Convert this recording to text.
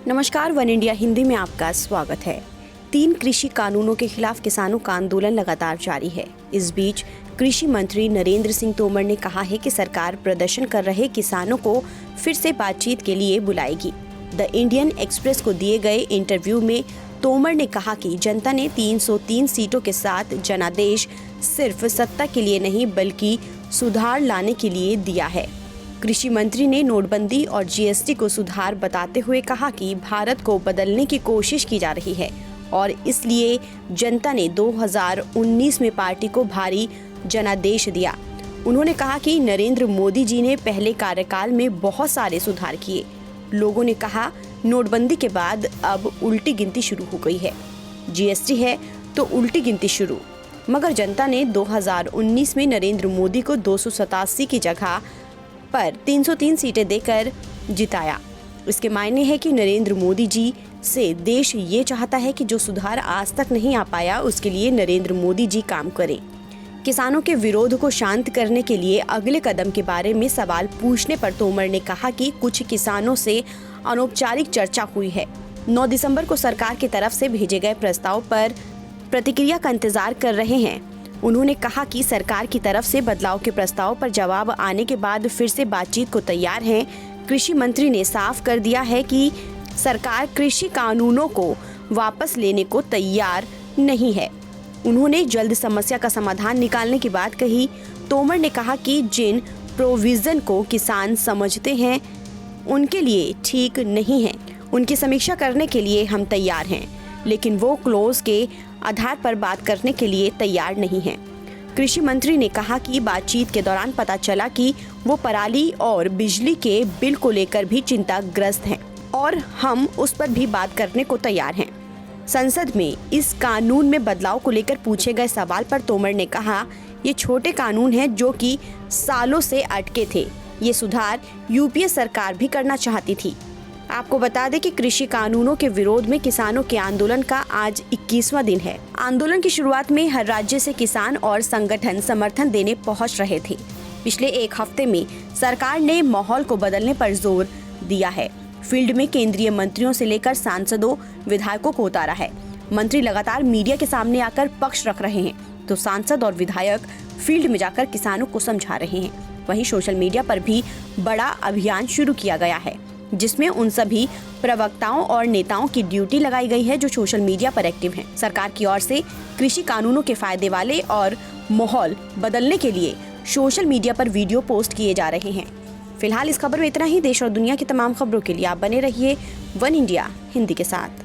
नमस्कार, one India Hindi में आपका स्वागत है। 3 कृषि कानूनों के खिलाफ किसानों का आंदोलन लगातार जारी है। इस बीच कृषि मंत्री नरेंद्र सिंह तोमर ने कहा है कि सरकार प्रदर्शन कर रहे किसानों को फिर से बातचीत के लिए बुलाएगी। द इंडियन एक्सप्रेस को दिए गए इंटरव्यू में तोमर ने कहा कि जनता ने 303 सीटों के साथ जनादेश सिर्फ सत्ता के लिए नहीं बल्कि सुधार लाने के लिए दिया है। कृषि मंत्री ने नोटबंदी और जीएसटी को सुधार बताते हुए कहा कि भारत को बदलने की कोशिश की जा रही है और इसलिए जनता ने 2019 में पार्टी को भारी जनादेश दिया। उन्होंने कहा कि नरेंद्र मोदी जी ने पहले कार्यकाल में बहुत सारे सुधार किए। लोगों ने कहा नोटबंदी के बाद अब उल्टी गिनती शुरू हो गई है, जीएसटी है तो उल्टी गिनती शुरू। मगर जनता ने 2019 में नरेंद्र मोदी को 287 की जगह पर 303 सीटें देकर जिताया। इसके मायने है कि नरेंद्र मोदी जी से देश ये चाहता है कि जो सुधार आज तक नहीं आ पाया उसके लिए नरेंद्र मोदी जी काम करें। किसानों के विरोध को शांत करने के लिए अगले कदम के बारे में सवाल पूछने पर तोमर ने कहा कि कुछ किसानों से अनौपचारिक चर्चा हुई है। 9 दिसंबर को सरकार की तरफ से भेजे गए प्रस्ताव पर प्रतिक्रिया का इंतजार कर रहे हैं। उन्होंने कहा कि सरकार की तरफ से बदलाव के प्रस्ताव पर जवाब आने के बाद फिर से बातचीत को तैयार है। कृषि मंत्री ने साफ कर दिया है कि सरकार कृषि कानूनों को वापस लेने को तैयार नहीं है। उन्होंने जल्द समस्या का समाधान निकालने की बात कही। तोमर ने कहा कि जिन प्रोविजन को किसान समझते हैं उनके लिए ठीक नहीं है, उनकी समीक्षा करने के लिए हम तैयार हैं, लेकिन वो क्लोज के आधार पर बात करने के लिए तैयार नहीं हैं। कृषि मंत्री ने कहा कि बातचीत के दौरान पता चला कि वो पराली और बिजली के बिल को लेकर भी चिंताग्रस्त हैं और हम उस पर भी बात करने को तैयार हैं। संसद में इस कानून में बदलाव को लेकर पूछे गए सवाल पर तोमर ने कहा, ये छोटे कानून हैं जो कि सालों से अटके थे। ये सुधार यूपीए सरकार भी करना चाहती थी। आपको बता दें कि कृषि कानूनों के विरोध में किसानों के आंदोलन का आज 21वां दिन है। आंदोलन की शुरुआत में हर राज्य से किसान और संगठन समर्थन देने पहुंच रहे थे। पिछले एक हफ्ते में सरकार ने माहौल को बदलने पर जोर दिया है। फील्ड में केंद्रीय मंत्रियों से लेकर सांसदों, विधायकों को उतारा है। मंत्री लगातार मीडिया के सामने आकर पक्ष रख रहे हैं तो सांसद और विधायक फील्ड में जाकर किसानों को समझा रहे हैं। वहीं सोशल मीडिया पर भी बड़ा अभियान शुरू किया गया है जिसमें उन सभी प्रवक्ताओं और नेताओं की ड्यूटी लगाई गई है जो सोशल मीडिया पर एक्टिव हैं। सरकार की ओर से कृषि कानूनों के फायदे वाले और माहौल बदलने के लिए सोशल मीडिया पर वीडियो पोस्ट किए जा रहे हैं। फिलहाल इस खबर में इतना ही। देश और दुनिया की तमाम खबरों के लिए आप बने रहिए वन इंडिया हिंदी के साथ।